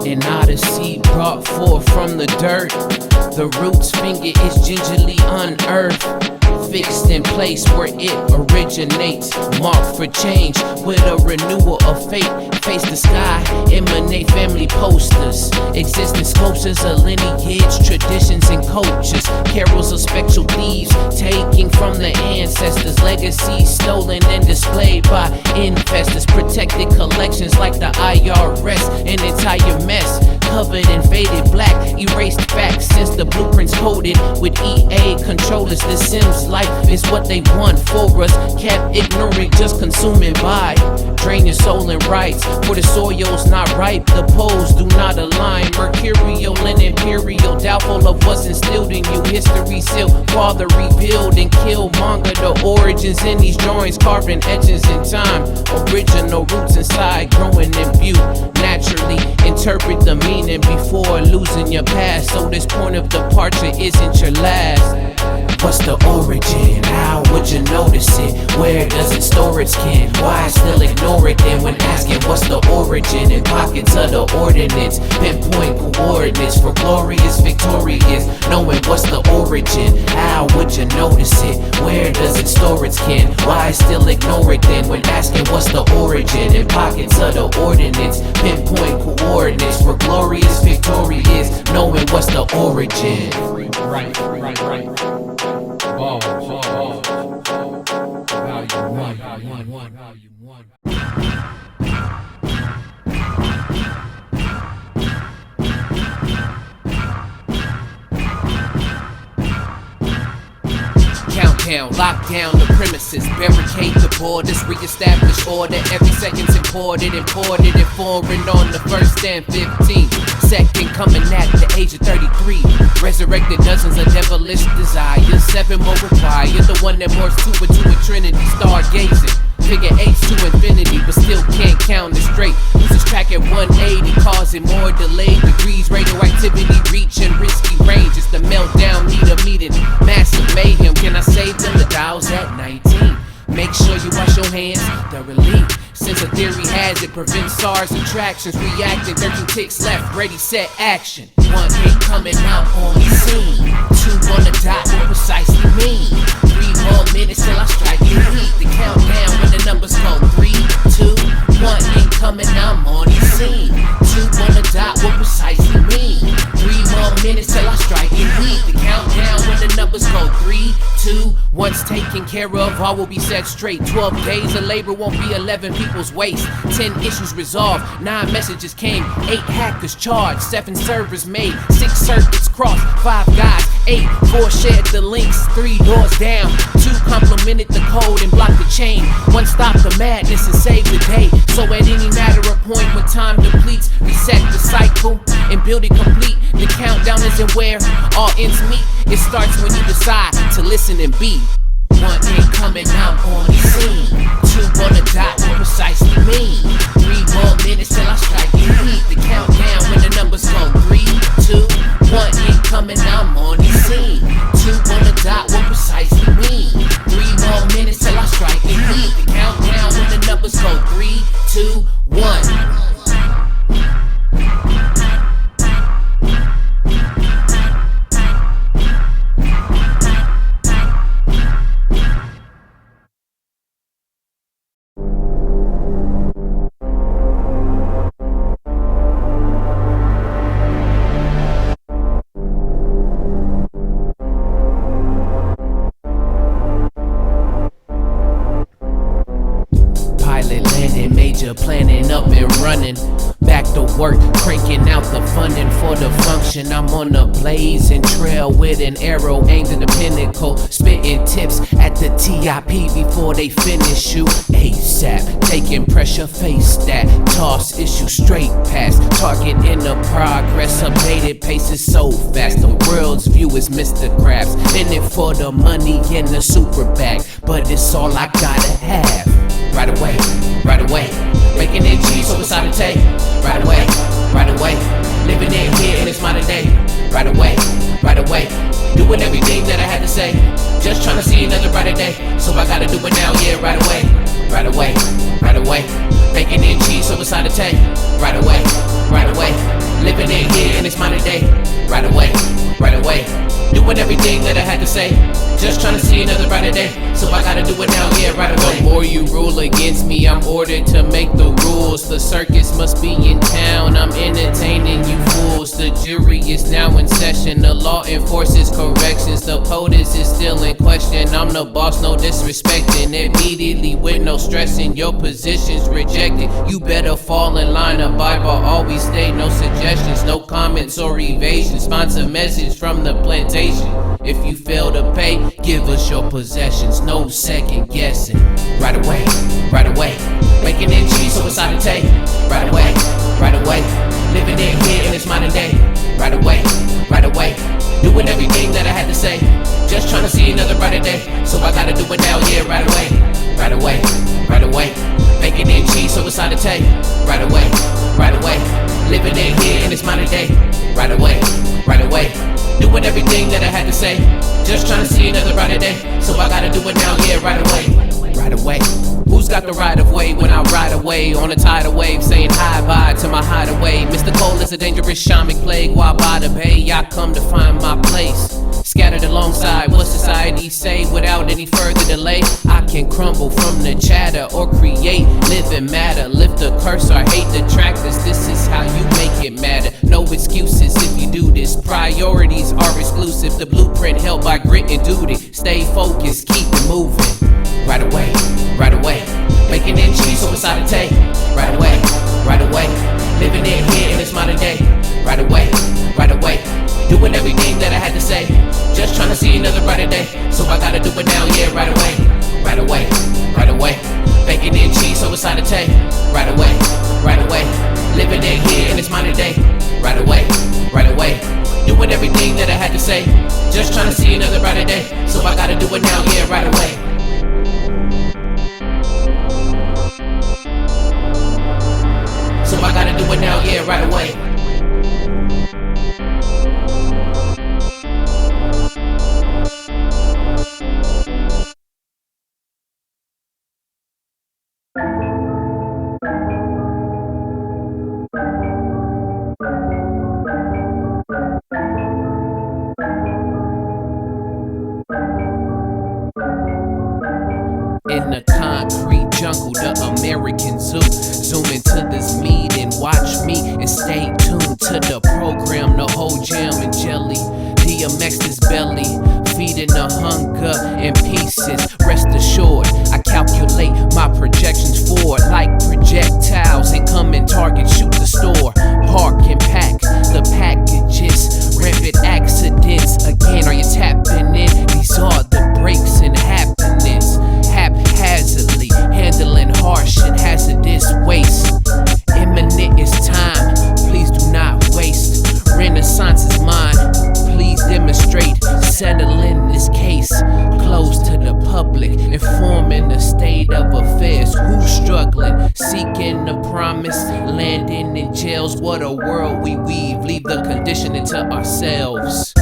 An odyssey brought forth from the dirt. The root's finger is gingerly unearthed, fixed in place where it originates, marked for change with a renewal of fate. Face the sky, emanate family posters, existing sculptures of lineage, traditions and cultures, carols of spectral thieves, taking from the ancestors, legacies stolen and displayed by investors, protected collections like the IRS, an entire mess, covered in faded black, erased facts since the blueprints coded with EA controllers. The Sims life is what they want for us, kept ignorant, just consuming by. Drain your soul and rights, for the soil's not ripe, the poles do not align. Mercurial and imperial, doubtful of what's instilled in you. History sealed, father revealed and killed manga. The origins in these drawings, carving etchings in time. Original roots inside, growing in view. Naturally interpret the meaning before losing your past, so this point of departure isn't your last. What's the origin? How would you notice it? Where does it store its kin? Why still ignore it then when asking what's the origin? In pockets of the ordinance, pinpoint coordinates for glorious, victorious. Knowing what's the origin? How would you notice it? Where does it store its kin? Why still ignore it then when asking what's the origin? In pockets of the ordinance, pinpoint coordinates for glorious, victorious. Knowing what's the origin? Right. Volume 1. Countdown, lock down the premises, barricade the borders, re-establish order. Every second's imported and foreign on the 1st and 15th. Second coming at the age of 33. Resurrected dozens of devilish desires. 7 more required. The one that morphs to a trinity, stargazing. Figure 8 to infinity, but still can't count it straight. Loses track at 180, causing more delayed degrees. Radioactivity reaching risky ranges. The meltdown need a meeting, massive mayhem. Can I save them? The dial's at 19. Make sure you wash your hands thoroughly, since a theory has it prevents SARS attractions. Reacting, 13 ticks left, ready, set, action. 1 hit coming out on the scene. 2 on the dot, what precisely mean? 3 more minutes till I strike the heat. The countdown when the numbers go 3, 2, 1 hit coming, I'm on the scene. 2 on the dot, what precisely mean? 3 more minutes till I strike the heat. The countdown when the numbers go 3, 2, once taken care of, all will be set straight. 12 days of labor won't be 11 people's waste. 10 issues resolved, 9 messages came, 8 hackers charged, 7 servers made, 6 circuits crossed, 5 guys, 8, 4 shared the links, 3 doors down, 2 complemented the code and blocked the chain. 1 stopped the madness and saved the day. So at any matter of point when time depletes, reset the cycle and build it complete. The countdown isn't where all ends meet. It starts when you decide to listen and be. 1 incoming, I'm on the scene. 2 on the dot, what precisely mean? 3 more minutes till I strike the heat. The countdown when the numbers go 3, 2, 1 incoming, I'm on the scene. 2 on the dot, what precisely mean? 3 more minutes till I strike the heat. The countdown when the numbers go 3, 2, 1. Planning up and running, back to work, cranking out the funding for the function. I'm on a blazing trail with an arrow aimed at the pinnacle, spitting tips at the TIP before they finish you. ASAP, taking pressure, face that, toss issue straight past, target in the progress, updated pace is so fast. The world's view is Mr. Krabs, in it for the money in the super bag, but it's all I gotta have. Right away, making it cheese so it's out of tape. Right away, living it here in this modern day. Right away, doing everything that I had to say. Just trying to see another brighter day, so I gotta do it now, yeah. yeah, right away, right away, right away. Bacon and cheese, so it's A.D.V.I.S.S. Right away, right away. Living in here and it's modern day. Right away, right away. Doing everything that I had to say. Just trying to see another brighter day. So I gotta do it now, yeah, right away. The more you rule against me, I'm ordered to make the rules. The circus must be in town, I'm entertaining you fools. The jury is now in session, the law enforces corrections. The POTUS is still in question, I'm the boss, no disrespecting. Immediately with no stressing, your position's rejected. You better fall in line, abide by all we stay. No suggestions, no comments or evasion. Sponsor message from the plantation. If you fail to pay, give us your possessions, no second guessing. Right away, right away. Bacon and cheese, so it's A.D.V.I.S.S. Right away, right away. Living in here and it's modern day. Right away, right away. Doing everything that I had to say. Just trying to see another brighter day. So I gotta do it now, yeah, right away, right away, right away. Bacon and cheese, so it's A.D.V.I.S.S. Right away, right away. Living in here and it's modern day. Right away, right away. Doing everything that I had to say. Just trying to see another brighter day. So I gotta do it now, yeah, right away, right away. Who's got the right of way when I ride away on a tidal wave, saying hi-bye to my hideaway? Mr. Cole is a dangerous shamanic plague. While by the bay, I come to find my place. Scattered alongside what society say without any further delay. I can crumble from the chatter or create living matter. Lift the curse or hate the Tracklist. This is how you make it matter. No excuses if you do this. Priorities are exclusive. The blueprint held by grit and duty. Stay focused, keep it moving. Right away, right away. Bacon and cheese, so it's A.D.V.I.S.S. Right away, right away. Living in here and it's modern day. Right away, right away. Doing everything that I had to say. Just trying to see another brighter day. So I gotta do it now, yeah, right away, right away, right away. Bacon and cheese, so it's A.D.V.I.S.S. Right away, right away. Living in here and it's modern day. Right away, right away. Doing everything that I had to say. Just trying to see another brighter day. So I gotta do it now, yeah, right away. So I gotta do it now, yeah, right away. In the concrete jungle, the American zoo. Zoom into this meeting, watch me and stay tuned to the program. The whole jam and jelly, DMX's belly, feeding the hunger in pieces. Rest assured, I calculate my projections forward like projectiles. Incoming target, shoot the store. Park and pack the packages. Rampant accidents, again, are you tapping in? These are the breaks and happenings. Haphazardly handling harsh and hazardous waste. Imminent is time, please do not waste. Renaissance is mine, please demonstrate. Settle in this case, close to the public, informing the state of affairs. Who's struggling, seeking the promise, landing in jails. What a world we weave, leave the conditioning to ourselves.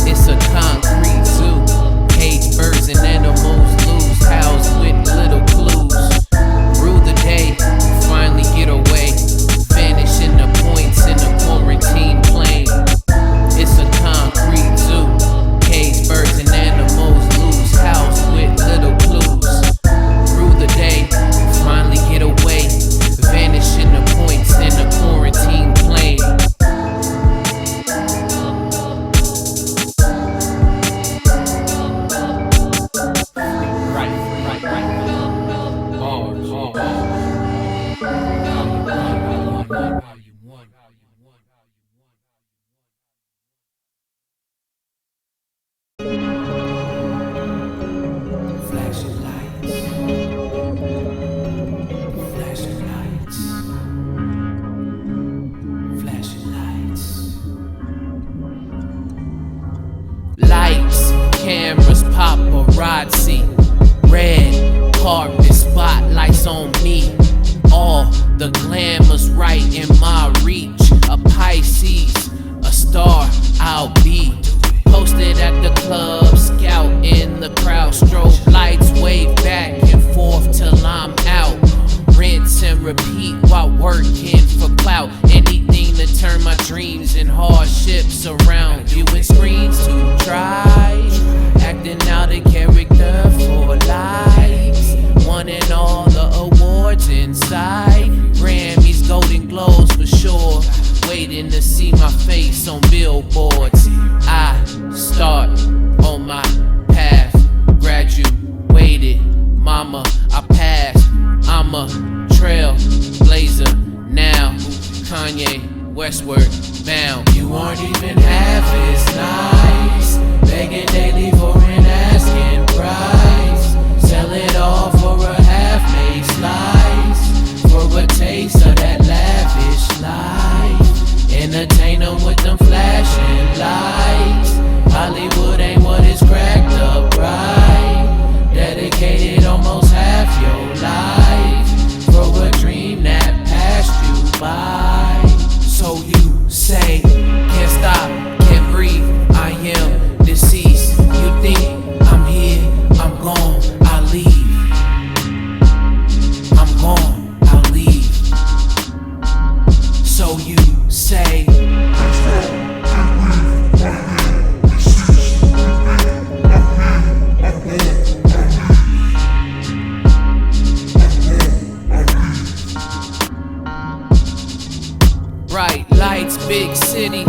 It's a concrete zoo, caged birds and animals loose, housed with little clues. Rule the day, finally get away, vanish in the points in the quarantine plane. It's a concrete zoo, caged birds and animals loose, housed with little clues. Rule the day, finally get away, vanish in the points in the quarantine plane. Flashing lights, flashing lights, flashing lights. Lights, cameras, paparazzi, red carpet, spotlights on me. All the glamour's right in my reach. A Pisces, a star I'll be. Posted at the club, scout in the crowd, strobe lights wave back and forth surround you in screens to try, acting out a character for likes, wanting all the awards inside, Grammys, Golden Globes for sure, waiting to see my face on billboards. I start on my path, graduated, mama, I passed, I'm a trailblazer now, Kanye, westward bound. You aren't even half as nice, begging daily for an asking price, sell it all for a half-made slice, for a taste of that lavish life, entertain them with them flashing lights, Hollywood ain't what it's cracked up right, dedicated almost half your life, for a dream that passed you by. So you say, can't stop, can't breathe, I am deceased. You think I'm here, I'm gone, I'll leave. I'm gone, I'll leave. So you say, bright lights, big city,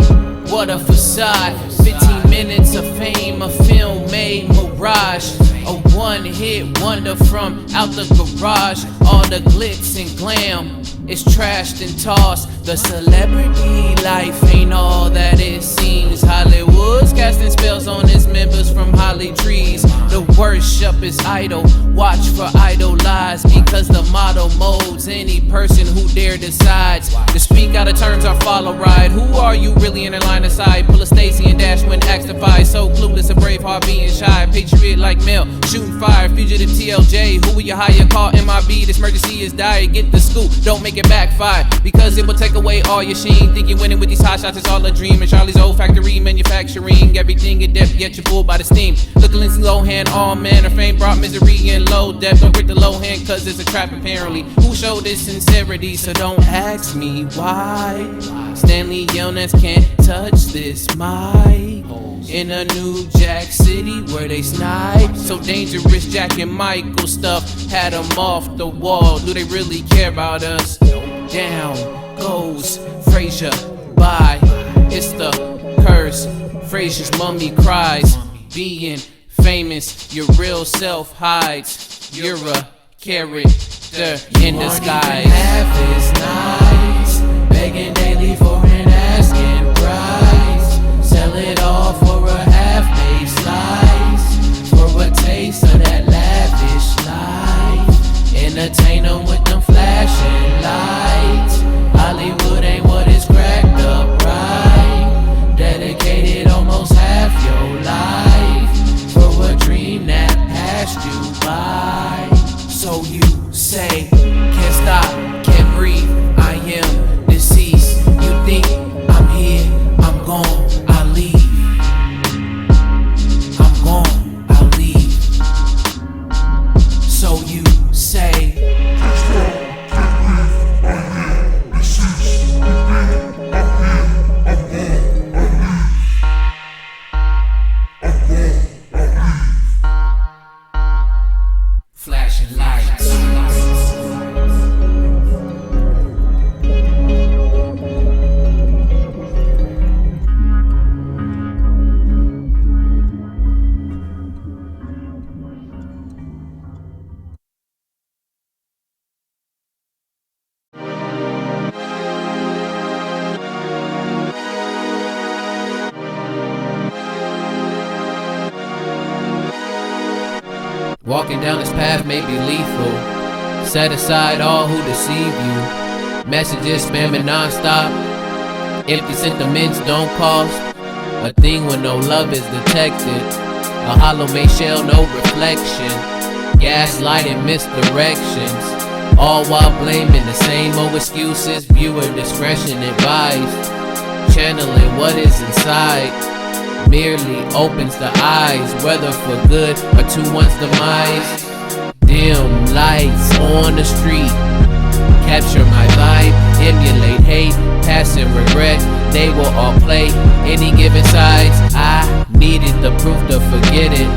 what a facade. 15 minutes of fame, a film made mirage, a one-hit wonder from out the garage. All the glitz and glam is trashed and tossed. The celebrity life ain't all that it seems. Hollywood's casting spells on its members from holly trees. The worship is idle, watch for idle lies, because the motto molds any person who dare decides to speak out of turns or follow ride. Who are you really in a line of sight? Pull a Stacy and dash when asked to fight. So clueless, a brave heart being shy, patriot like Mel, shooting fire, fugitive TLJ. Who will you hire? Call MIB, this emergency is dire. Get the scoop, don't make it backfire, because it will take away all your sheen. Think you're winning with these hot shots, it's all a dream. And Charlie's old factory manufacturing everything in depth, yet you're fooled by the steam. Look at Lindsay Lohan, all men of fame brought misery and low depth. Don't break the low hand, cause it's a trap apparently. Who showed this sincerity? So don't ask me why. Stanley Jonas can't touch this mic. In a New Jack City where they snipe. So dangerous, Jack and Michael stuff had them off the wall. Do they really care about us? Down goes Frazier, bye. It's the curse. Frazier's mummy cries. Being famous, your real self hides. You're a character in disguise. Half is nice, begging daily for an asking price. Sell it all for a half-made slice, for a taste of that lavish life. Entertain them with them flashing lights. Hollywood ain't what it's cracked up right. Dedicated almost half your life, for a dream that passed you by. So you say, can't stop, can't breathe, I am deceased. You think I'm here, I'm gone, I'll leave. I'm gone, I'll leave. So you say, flashing lights. Walking down this path may be lethal. Set aside all who deceive you. Messages spamming non-stop. Empty sentiments don't cost a thing when no love is detected. A hollow made shell, no reflection. Gaslighting misdirections, all while blaming the same old excuses. Viewer discretion advised. Channeling what is inside merely opens the eyes, whether for good or to one's demise. Dim lights on the street capture my vibe, emulate hate, past and regret, they will all play any given sides. I needed the proof to forget it.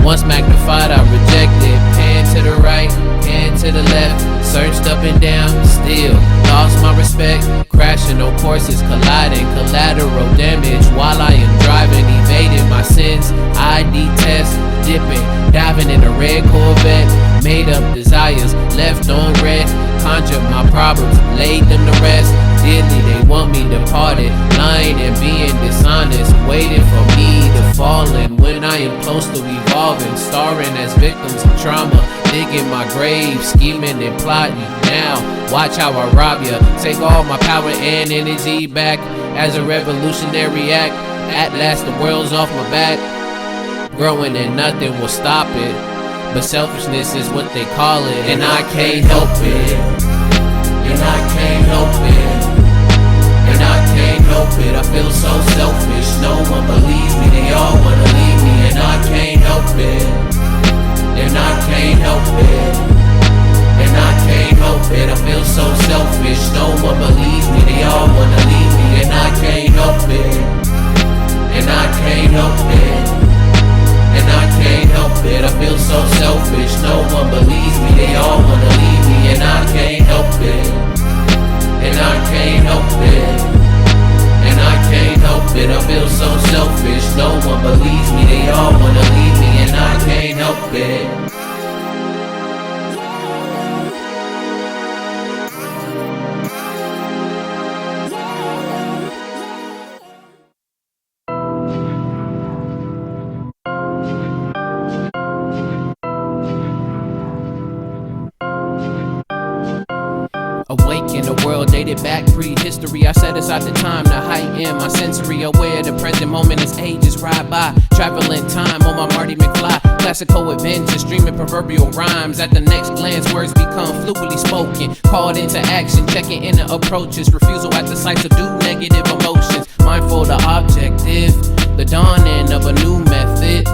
Once magnified, I rejected. Pan to the right, pan to the left, searched up and down, still lost my respect. Crashing on courses, colliding, collateral damage while I am driving, evading my sins. ID test, dipping, diving in a red Corvette. Made up desires, left on red. Conjured my problems, laid them to rest. Dearly they want me departed, lying and being dishonest, waiting for me to fall in when I am close to evolving, starring as victims of trauma, digging my grave, scheming and plotting. Now watch how I rob ya, take all my power and energy back as a revolutionary act. At last the world's off my back, growing and nothing will stop it, but selfishness is what they call it, and I can't help it, and I can't help it, and I can't help it. I feel so selfish, no one believes me, they all wanna leave me, and I can't help it, and I can't help it, and I can't help it. I feel so selfish, no one believes me, they all wanna leave me, and I can't help it, and I can't help it, and I can't help it. I feel so selfish, no one believes me, they all wanna leave me, and I can't help it, and I can't help it, and I can't help it. I feel so selfish, no one believes me, they all wanna leave me, and I can't help it. Awake in a world dated back prehistory. I set aside the time to heighten my sensory aware. The present moment as ages ride by, traveling time on my Marty McFly. Classical adventure, streaming proverbial rhymes. At the next glance, words become fluidly spoken. Called into action, checking in the approaches. Refusal at the sight, subdue negative emotions. Mindful the objective, the dawning of a new method.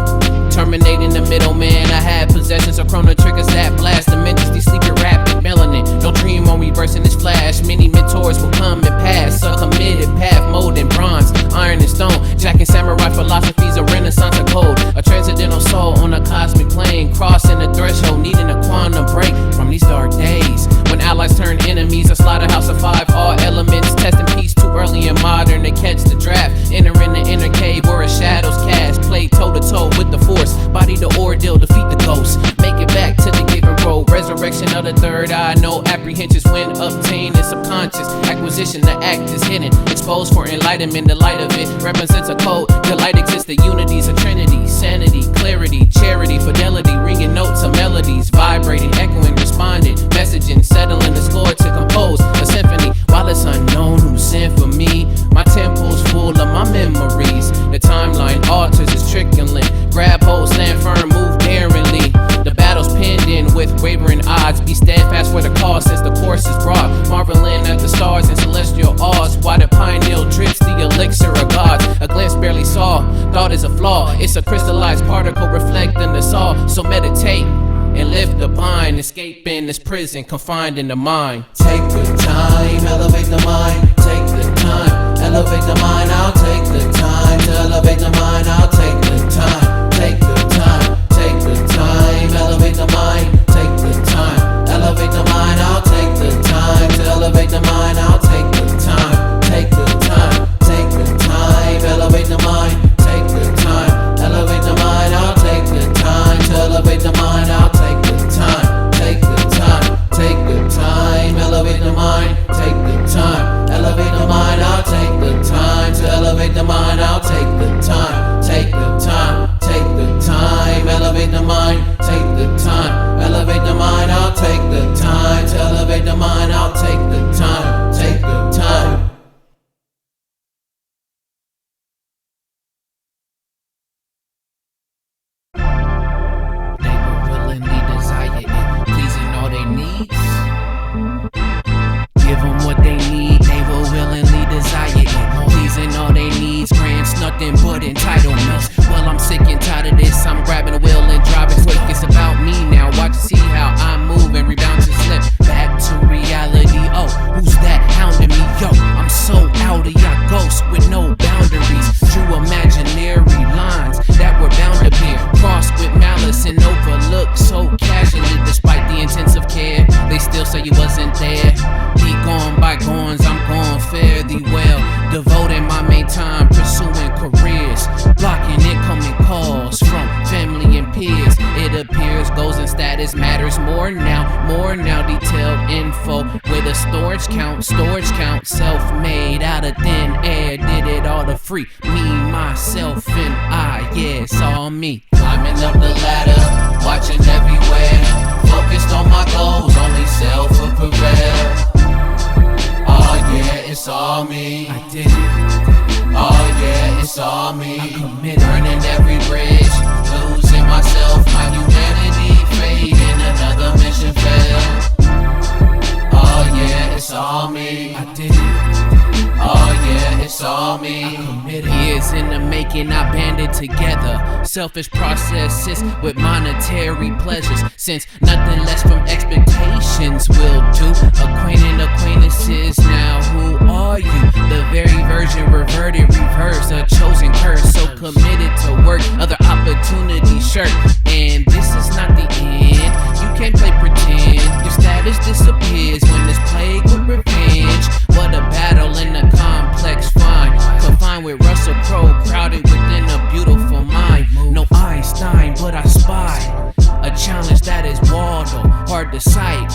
Terminating the middleman. I had possessions of chrono triggers that blast. The mentality sleeping rapid melanin. Don't dream on reversing this flash. Many mentors will come and pass. A committed path, mold in bronze, iron and stone. Jacking samurai philosophies, a renaissance of code. A transcendental soul on a cosmic plane. Crossing the threshold, needing a quantum break from these dark days. When allies turn enemies, a slaughterhouse of 5 all elements. Testing peace too early and modern to catch the draft. Entering the inner cave where a shadow's cast. Play toe to toe with the force. Body the ordeal, defeat the ghost. Make it back to the given road. Resurrection of the third eye. No apprehensions when obtained in subconscious. Acquisition, the act is hidden. Exposed for enlightenment, the light of it represents a code. The light exists, the unity's a trinity. Sanity, clarity, charity, fidelity. Ringing notes of melodies. Vibrating, echoing, responding. Messaging, settling the score to compose a symphony. While it's unknown who sent for me, my temple's full of my memories. The timeline alters, is trickling. Grab hold, stand firm, move daringly. The battle's pending with wavering odds. Be steadfast for the cause since the course is broad. Marveling at the stars and celestial awe. Why the pineal drips, the elixir of gods. A glance barely saw, thought is a flaw. It's a crystallized particle reflecting the all. So meditate and lift the bind. Escaping this prison confined in the mind. Take the time, elevate the mind. Take the time, elevate the mind. I'll take the time to elevate the mind. I'll take the time, take the time, take the time, elevate the mind. Take the time, elevate the mind. I'll take the time to elevate the mind. I'll take the time, take the time, take the time, elevate the mind. Take the time, elevate the mind. I'll take the time to elevate the mind. I'll take the time, take the time, take the time, elevate the mind. Take the time, elevate the mind. I'll take the time to elevate the mind. I'll take the time, take the time, take the time, elevate the mind. Take the time, elevate matters more now, detailed info with a storage count, self-made out of thin air, did it all for free, me, myself, and I, yeah, it's all me. Climbing up the ladder, watching everywhere, focused on my goals, only self will prevail. Oh yeah, it's all me, I did it. Oh yeah, it's all me, I'm committed. Burning every bridge, losing myself, my humanity fading, another mission failed. Oh yeah, it's all me, I did it. Oh yeah, it's all me, I'm committed. Years in the making, I banded together selfish processes with monetary pleasures, since nothing less from expectations will do. Acquaintances, now who are you? The very version reverted, reverse, a chosen curse. So committed to work, other opportunities shirk. And this is not the end, you can't play pretend. Your status disappears when it's plagued with revenge. What a battle in a complex find, confined with Russell Crowe, crowded within a beautiful mind. No Einstein, but I spy a challenge that is Waldo, hard to sight.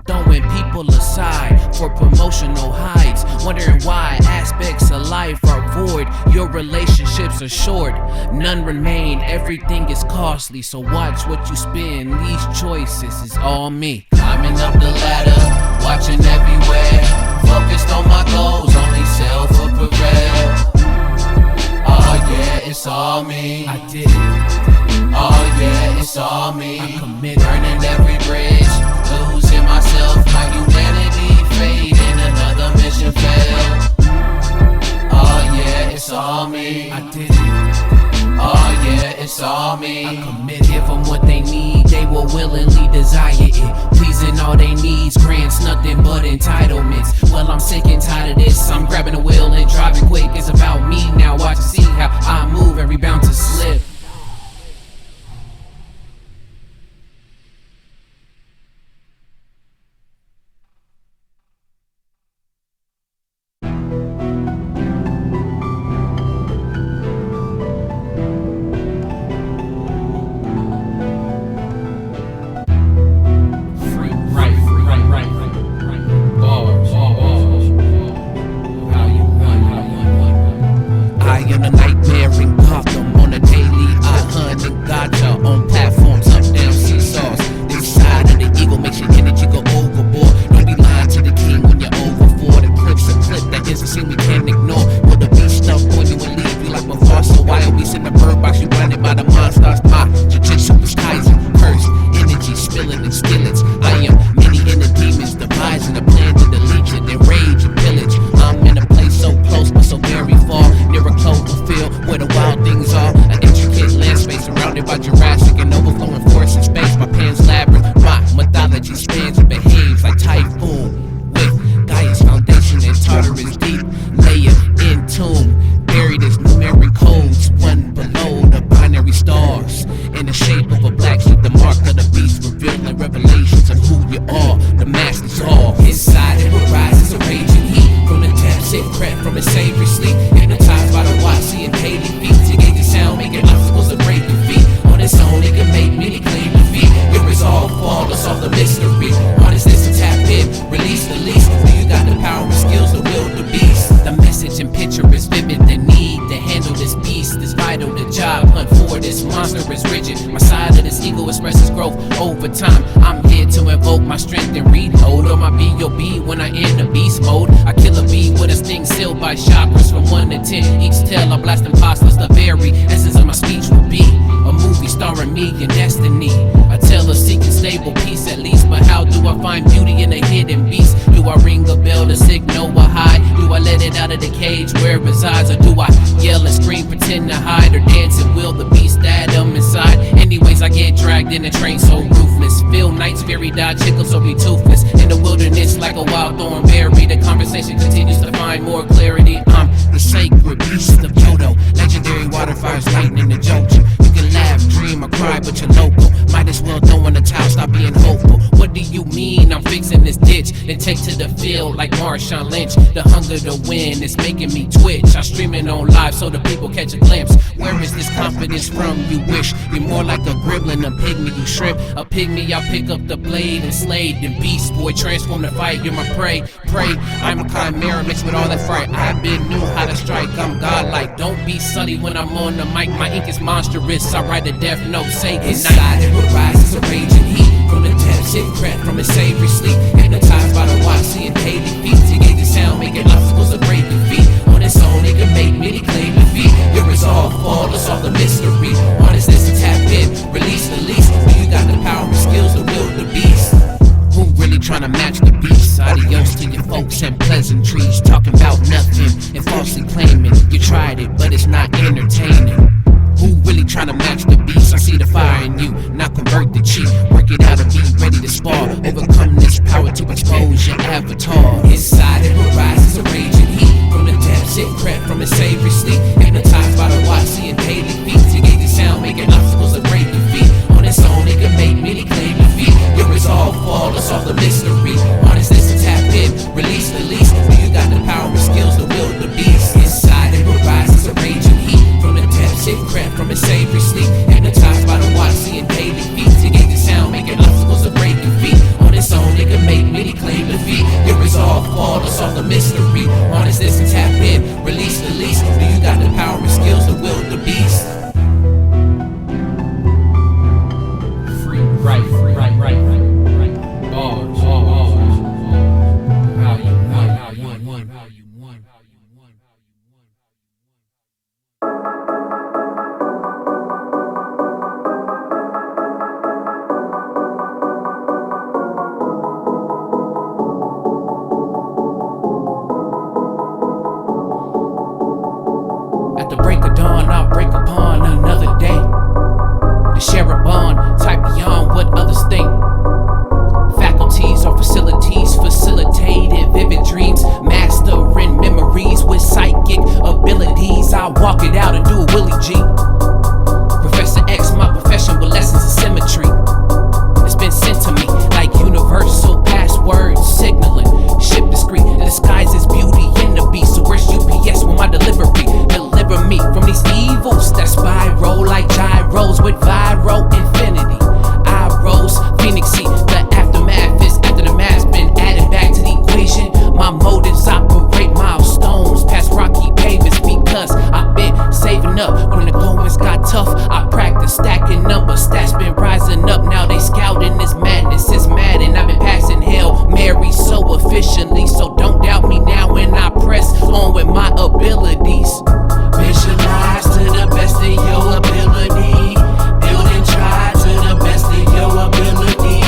Throwing people aside for promotional heights, wondering why aspects of life are void. Your relationships are short, none remain, everything is costly. So watch what you spend, these choices is all me. Climbing up the ladder, watching everywhere, focused on my goals, only self will prevail. Oh yeah, it's all me, I did it. Oh yeah, it's all me, I'm committed. Burning every bridge, losing myself, my humanity fading, another mission failed. Oh yeah, it's all me, I did it. Oh yeah, it's all me, I'm committed. Give them what they need, they will willingly desire it. Pleasing all they needs grants nothing but entitlements. Well, I'm sick and tired of this, I'm grabbing the wheel and driving quick. It's about me now, watch and see how I move and rebound to slip. Over time, I'm here to invoke my strength and reload on my B.O.B. when I enter beast mode. I kill a bee with a sting sealed by chakras from 1 to 10. Each tale I blast imposters, the very essence of my speech will be a movie starring me and destiny. A tale of seeking stable peace at least, but how do I find beauty in a hidden beast? Do I ring a bell to signal a high? Do I let it out of the cage where it resides? Or do I yell and scream, pretend to hide? Or dance and will the beast that I'm inside? Anyways, I get dragged in a train so ruthless. Feel nights, fairy die, chickles or be toothless. In the wilderness like a wild thorn berry. The conversation continues to find more clarity. I'm the sacred beast of Johto. Legendary water fires, lightning and Jojo. You can laugh, dream or cry, but you're local. Might as well throw in the towel, stop being hopeful. What do you mean I'm fixing this ditch, then take to the field like Marshawn Lynch. The hunger to win is making me twitch. I stream it on live so the people catch a glimpse. Where is this confidence from? You wish you're more like a gremlin, a pygmy. You shrimp, a pygmy. I'll pick up the blade and slay the beast. Boy, transform the fight. You're my prey. I'm a chimera mixed with all that fright. I've been knew how to strike. I'm godlike. Don't be sully when I'm on the mic. My ink is monstrous. I write a death note. Say inside it rises a raging heat from the depths. It crept from its savory sleep. Hypnotized by the watch, seeing A.D.V.I.S.S. To gauge the sound, making obstacles a breaking feet. On its own, it can make many claim defeat. Your resolve, flawless, all the mystery. Honest this to tap in, release the least. When you got the power and skills to wield the beast. Who really tryna match the beast? Adios to your folks and pleasantries. Talking about nothing and falsely claiming you tried it, but it's not entertaining. Who really tryna match the beast? I see the fire in you, now convert the cheat. Work it out and be ready to spar. Overcome this power to expose your avatar. Inside it rises a raging heat from the depths. It crept from its savory sleep. Hypnotized by the watch, seeing daily feats. To gauge the sound, making obstacles a breaking feet. On its own, it can make many claim defeat. Your resolve, flawless, all the mystery. Honest this to tap in, release the least. When you got the power and skills to wield the beast. Inside it rises a raging heat from the depths. It crept from its savory sleep. Hypnotized by the watch, seeing daily feats. To gauge the sound, making obstacles a breaking feet. On its own, it can make many claim defeat. Your resolve, flawless, all the mystery. Honest this to tap in, release the least. Do you got the power and skills to wield the beast? Freewrite. At the break of dawn, I'll break upon another day to share a bond, type beyond what others think. Faculties or facilities, facilitated vivid dreams, mastering memories with psychic abilities. I walk it out and do a Willie G. Professor X, my profession with lessons of symmetry. It's been sent to me like universal password signaling. Ship discreet, the disguises beauty in the beast. So where's UPS with my delivery? Deliver me from these evils that spiral like gyros with viral infinity. I rose, Phoenixy, the aftermath is after the math's been added back to the equation. My motives operate milestones past rocky pavements because I've been saving up when the goings got tough. I practice stacking numbers, stats been rising up. Now they scouting this madness, it's mad and I've been passing Hail Mary so efficiently. So don't doubt me now when I press on with my abilities. Visualize to the best of your ability. Build and try to the best of your ability.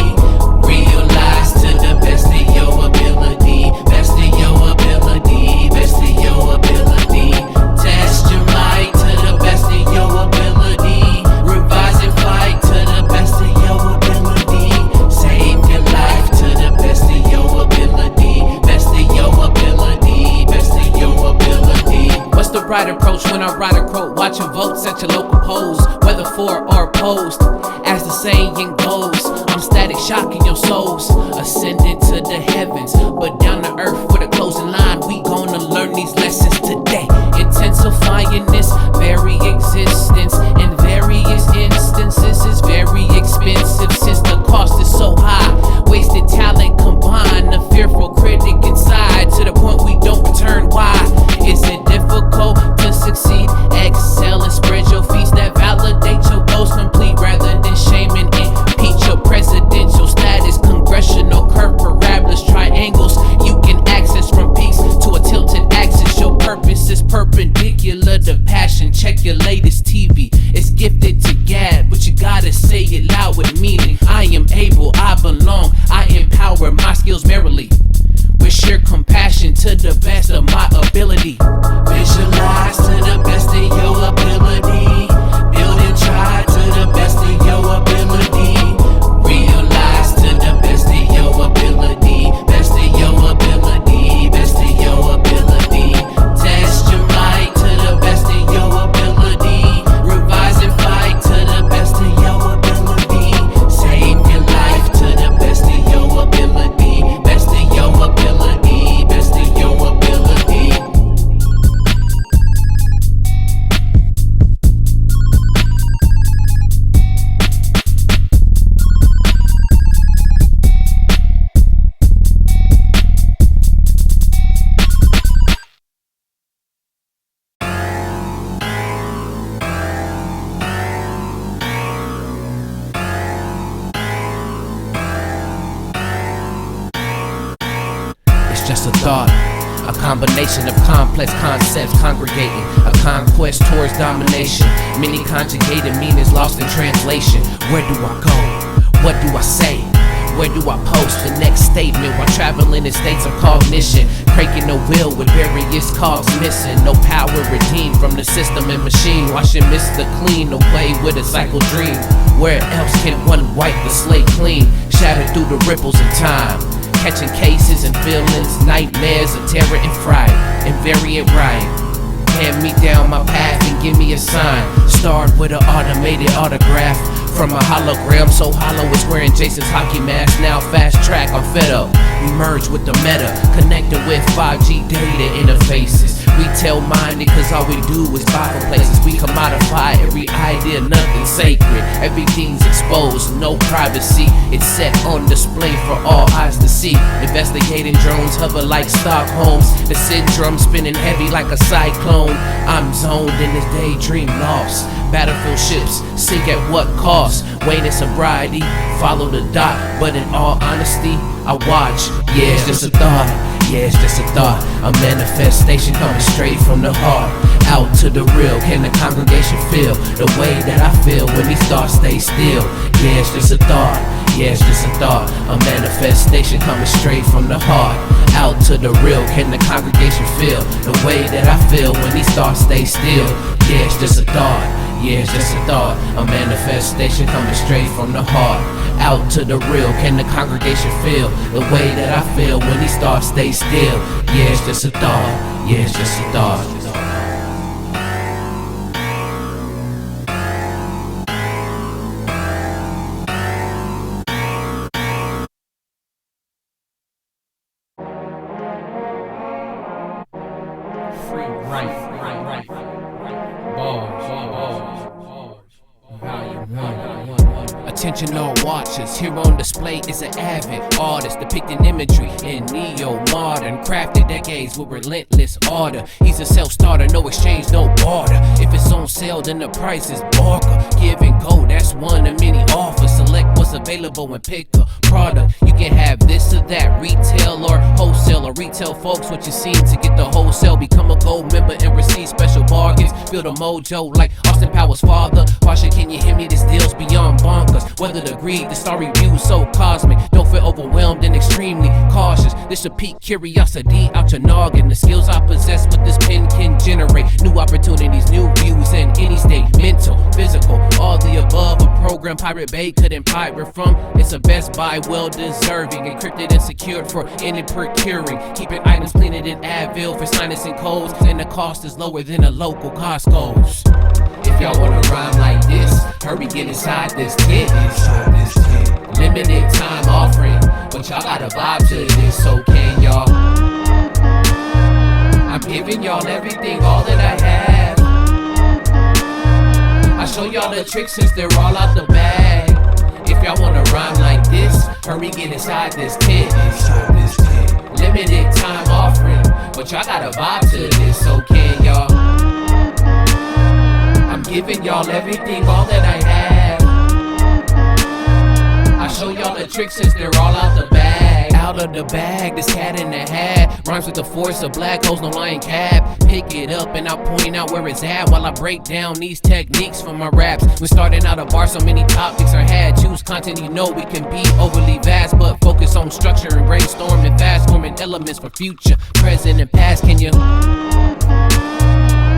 Realize to the best of your ability. Best of your ability. Best of your ability. Test your might to the best of your ability. Revise and fight to the best of your ability. Save your life to the best of your ability. Best of your ability. Best of your ability. What's the right approach when I write a quote? Watch your votes at your local polls, whether for or opposed. As the saying goes, I'm static shocking your souls. Ascending to the heavens, but down to earth with a closing line. We gonna learn these lessons today. Intensifying this very existence in various instances is very expensive since the cost is so high. Wasted talent combined, a fearful critic inside to the point we don't return. Why is it difficult to succeed? Excel and spread your feats that validate your goals complete rather than shame and impeach your presidential status, congressional curve just a thought. A combination of complex concepts congregating, a conquest towards domination. Many conjugated meanings lost in translation. Where do I go? What do I say? Where do I post the next statement while traveling in states of cognition? Cranking the wheel with various cogs missing. No power redeemed from the system and machine. Washing Mr. Clean away with a cycle dream. Where else can one wipe the slate clean? Shattered through the ripples of time. Catching cases and feelings, nightmares of terror and fright. Invariant right. Hand me down my path and give me a sign. Start with an automated autograph from a hologram so hollow it's wearing Jason's hockey mask. Now fast track, I'm fed up. We merge with the meta, connecting with 5G data interfaces. Retail-minded cause all we do is buy from places. We commodify every idea, nothing sacred. Everything's exposed, no privacy. It's set on display for all eyes to see. Investigating drones hover like Stockholms. The syndrome spinning heavy like a cyclone. I'm zoned in this daydream lost. Battlefield ships sink at what cost? Waiting sobriety, follow the dot. But in all honesty, I watch. Yeah, it's just a thought. Yeah, it's just a thought. A manifestation coming straight from the heart. Out to the real, can the congregation feel the way that I feel when these thoughts stay still? Yeah, it's just a thought. Yeah, it's just a thought. A manifestation coming straight from the heart. Out to the real, can the congregation feel the way that I feel when these thoughts stay still? Yeah, it's just a thought. Yeah, it's just a thought. A manifestation coming straight from the heart. Out to the real, can the congregation feel the way that I feel when these thoughts stay still? Yeah, it's just a thought. Yeah, it's just a thought. Freewrite. Attention all watchers, here on display is an avid artist depicting imagery in neo-modern, crafted decades with relentless order. He's a self-starter, no exchange, no barter. If it's on sale, then the price is barker. Give and go, that's one of many offers. Select what's available and pick a product. You can have this or that, retail or wholesale. Or retail folks what you seen to get the wholesale. Become a gold member and receive special bargains. Feel the mojo like Austin Powers' father. Washer, can you hear me? This deal's beyond bonkers. Whether the greed, the star review so cosmic. Don't feel overwhelmed and extremely cautious. This should pique curiosity out your noggin. The skills I possess with this pen can generate new opportunities, new views in any state. Mental, physical, all the above. A program Pirate Bay couldn't pirate from. It's a Best Buy, well deserving. Encrypted and secured for any procuring. Keeping items cleaner than A.D.V.I.S.S for signage and codes. And the cost is lower than a local Costco's. If y'all wanna rhyme like this, hurry get inside this tent. Limited time offering, but y'all gotta vibe to this, so can y'all? I'm giving y'all everything, all that I have. I show y'all the tricks since they're all out the bag. If y'all wanna rhyme like this, hurry get inside this tent. Limited time offering, but y'all gotta vibe to this, so can y'all? I'm giving y'all everything, all that I have. I show y'all the tricks since they're all out the bag. Out of the bag, this cat in the hat. Rhymes with the force of black holes, no lying cap. Pick it up and I'll point out where it's at while I break down these techniques for my raps. When starting out a bar, so many topics are had. Choose content, you know we can be overly vast, but focus on structure and brainstorm and fast forming elements for future, present, and past. Can you?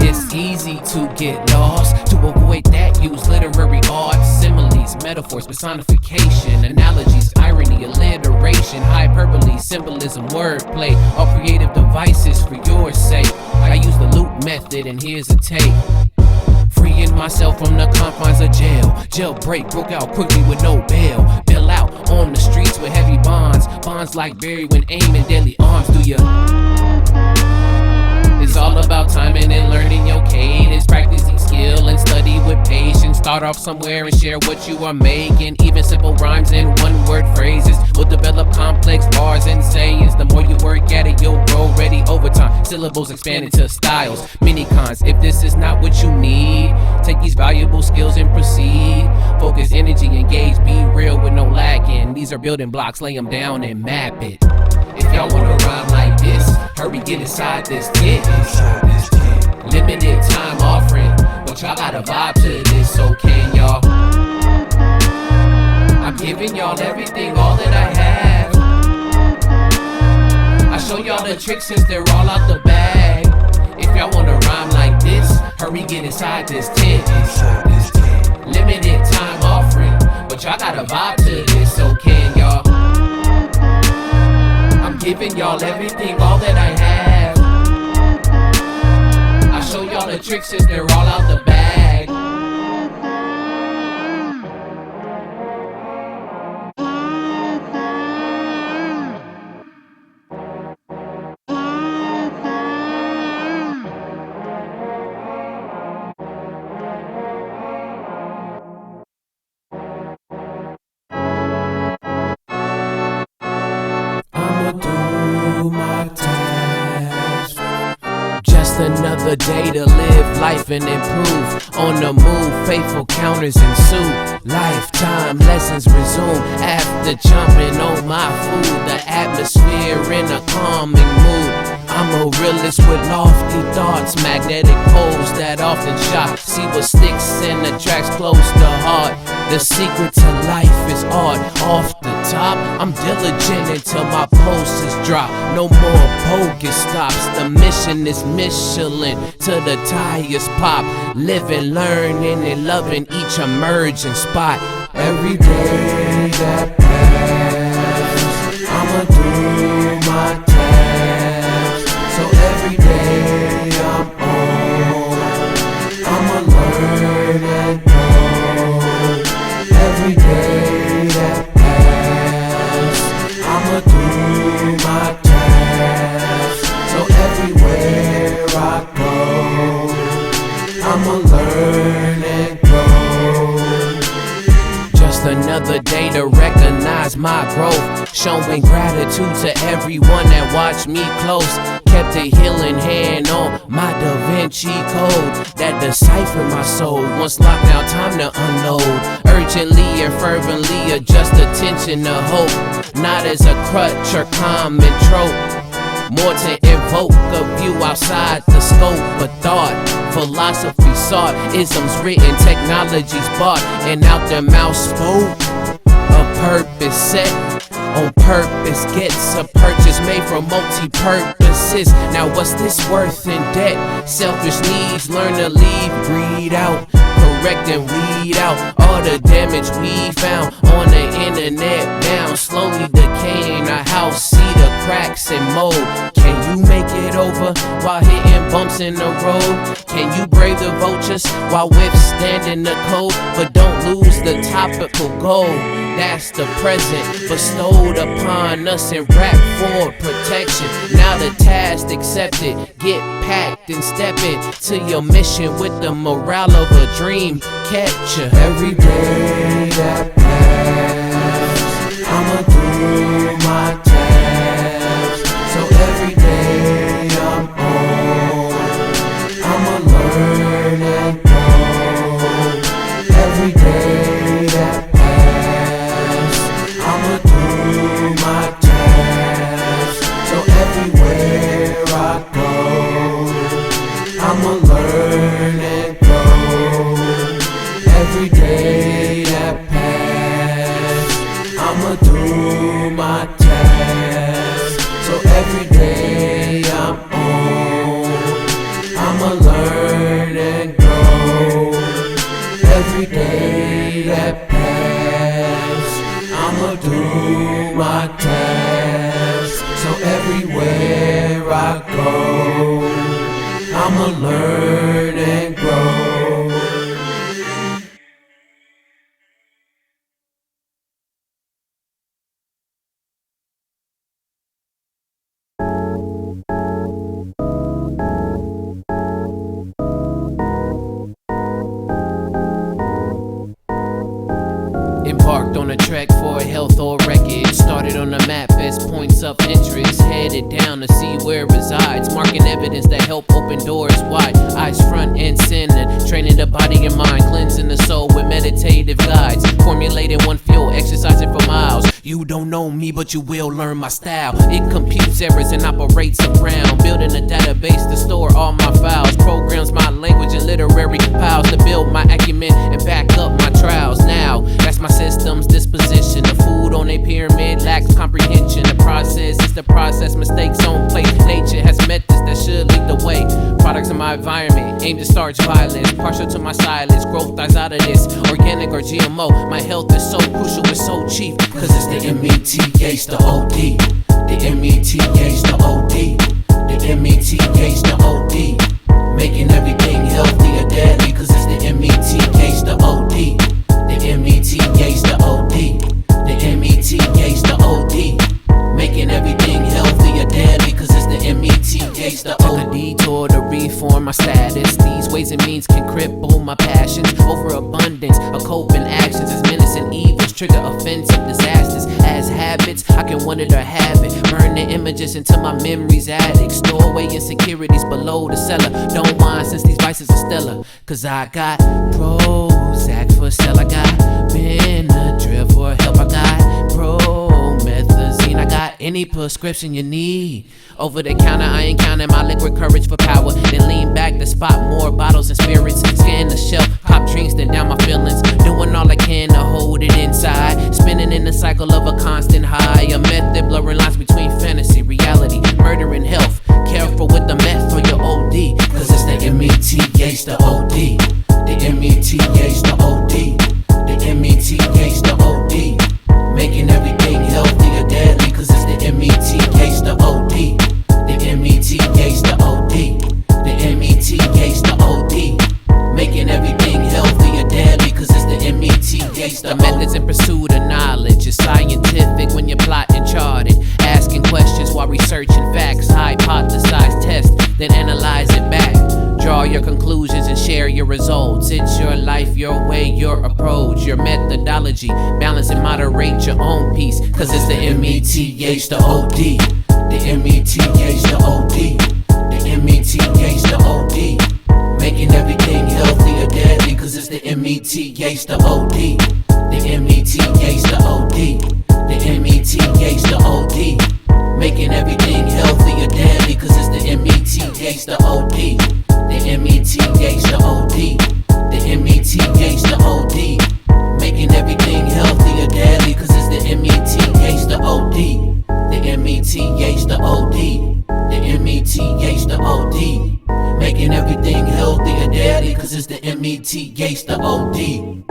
It's easy to get lost. To avoid that, use literary art, similes, metaphors, personification, analogies, irony, alliteration, hyperbole, symbolism, wordplay, all creative devices for your sake. I use the loop method and here's a tape. Freeing myself from the confines of jail. Jailbreak, broke out quickly with no bail. Bail out on the streets with heavy bonds. Bonds like Barry when aiming deadly arms. Do ya? It's all about timing and learning your cadence, practicing skill and study with patience. Start off somewhere and share what you are making. Even simple rhymes and one-word phrases will develop complex bars and sayings. The more you work at it, you'll grow ready over time. Syllables expand into styles, mini cons. If this is not what you need, take these valuable skills and proceed. Focus, energy, engage, be real with no lacking. These are building blocks, lay them down and map it. If y'all wanna rhyme like this, hurry get inside this tent. Limited time offering, but y'all gotta vibe to this, so can y'all? I'm giving y'all everything, all that I have. I show y'all the tricks since they're all out the bag. If y'all wanna rhyme like this, hurry get inside this tent. Limited time offering, but y'all gotta vibe to this, so can y'all? I'm giving y'all everything, all that I have. I show y'all the tricks since they're all out the bag. I'ma do my task. Just another day to live life and improve. On the move, faithful counters ensue. Lifetime lessons resume after jumping on my food. The atmosphere in a calming mood. I'm a realist with lofty thoughts, magnetic poles that often shock. See what sticks and attracts close to heart. The secret to life is art. Off the top, I'm diligent until my post is dropped. No more bogus stops. The mission is Michelin to the tires pop. Living, learning, and loving each emerging spot. Every day that passes, I'ma do my task. So every day I'm on, I'ma learn and grow. Every day that passes, I'ma do my task. So everywhere I go, I'ma learn and grow. Just another day to recognize my growth. Showing gratitude to everyone that watched me close. Kept a healing hand on my A.D.V.I.S.S. that decipher my soul. Once locked down, time to unload. Urgently and fervently adjust attention to hope. Not as a crutch or common trope. More to invoke a view outside the scope of thought. Philosophy sought, isms written, technologies bought, and out their mouth spoke. A purpose set, on purpose gets a purchase made from multi-purposes. Now what's this worth in debt? Selfish needs, learn to leave, breed out. Correct and weed out all the damage we found on the internet. Bound, slowly decaying our house, see the cracks and mold. Can you make it over while hitting bumps in the road? Can you brave the vultures while withstanding the cold? But don't lose the topical goal. That's the present bestowed upon us and rap for protection. Now the task accepted, get packed and step into your mission with the morale of a dream catcher. Every day that passes, I'ma do my task. So every day I'm on, I'ma learn and grow. Every day that passes, I'ma do my task. So everywhere I go, I'ma learn and grow. Every day that passes, I'ma do my task. So every day I'm on, I'ma learn and grow. Every day that passes, I'ma do my task. So everywhere I go, I'ma learn and grow. Embarked on a trek for a health or record. Started on the map manifest points of interest, headed down to see where it resides, marking evidence that help open doors wide. Eyes front and center, training the body and mind, cleansing the soul with meditative guides, formulating one fuel, exercising for miles. You don't know me, but you will learn my style. It computes errors and operates around, building a database to store all my files, programs my language and literary piles to build my acumen and back up my trials. Now, that's my system's disposition. The food on a pyramid lacks comprehension. The process is the process, mistakes on plate. Nature has methods that should lead the way. Products of my environment aim to starch violence, partial to my silence. Growth dies out of this, organic or GMO. My health is so crucial, it's so cheap, cause it's the M.E.T.H.O.D, the O.D. The M.E.T.H.O.D, the O.D. The M.E.T.H.O.D, the O.D. Making everything healthy or deadly, cause it's the M.E.T.H.O.D, the O.D. The M.E.T.H.O.D, the O.D. The M.E.T.H.O.D, the O.D. Making everything healthy or deadly, cause it's the M.E.T.H.O.D, the O.D. Took a detour to reform my status. These ways and means can cripple my passions. Overabundance of coping actions as menace and evils trigger offensive disasters. As habits, I can want it or have it. Burn the images into my memories attic. Store away insecurities below the cellar. Don't mind since these vices are stellar, cause I got Prozac for sale. I got Benadryl for help. I got Promethazine. I got any prescription you need. Over the counter, I ain't counting my liquid courage for power. Then lean back to spot more bottles and spirits. Scan the shelf, cop drinks, then down my feelings. Doing all I can to hold it inside. Spinning in the cycle of a constant high. A method blurring lines between fantasy, reality, murder and health. Careful with the meth or your OD, cause it's the M.E.T.H.O.D, the O.D. The M.E.T.H.O.D, the O.D. The M.E.T.H.O.D, the O.D. Making everything healthy or deadly, cause it's the M.E.T.H.O.D, the O.D. The M.E.T.H.O.D, the O.D. The M.E.T.H.O.D, the O.D. Making everything healthy or deadly, cause it's the M.E.T.H.O.D, the methods in pursuit of knowledge is scientific when you're plotting charted. Asking questions while researching facts. Hypothesize, test, then analyze it back. Draw your conclusions and share your results. It's your life, your way, your approach, your methodology. Balance and moderate your own peace, cause it's the M.E.T.H.O.D, the O.D. The M.E.T.H.O.D, the O.D. The M.E.T.H.O.D, the O.D. Making everything healthy or deadly, cause it's the M.E.T.H.O.D, the O.D. The M.E.T.H.O.D, the O.D. The M.E.T.H.O.D, the O.D. Making everything healthy or deadly, cause it's the M.E.T.H.O.D, the O.D. The M.E.T.H.O.D, the O.D. The M.E.T.H.O.D, the O.D. Making everything healthy or deadly, cause it's the M.E.T.H.O.D, the O.D. The M.E.T.H.O.D, the O.D. The M.E.T.H.O.D, the O.D. Making everything healthy or deadly, cause it's the M.E.T.H.O.D, the O.D.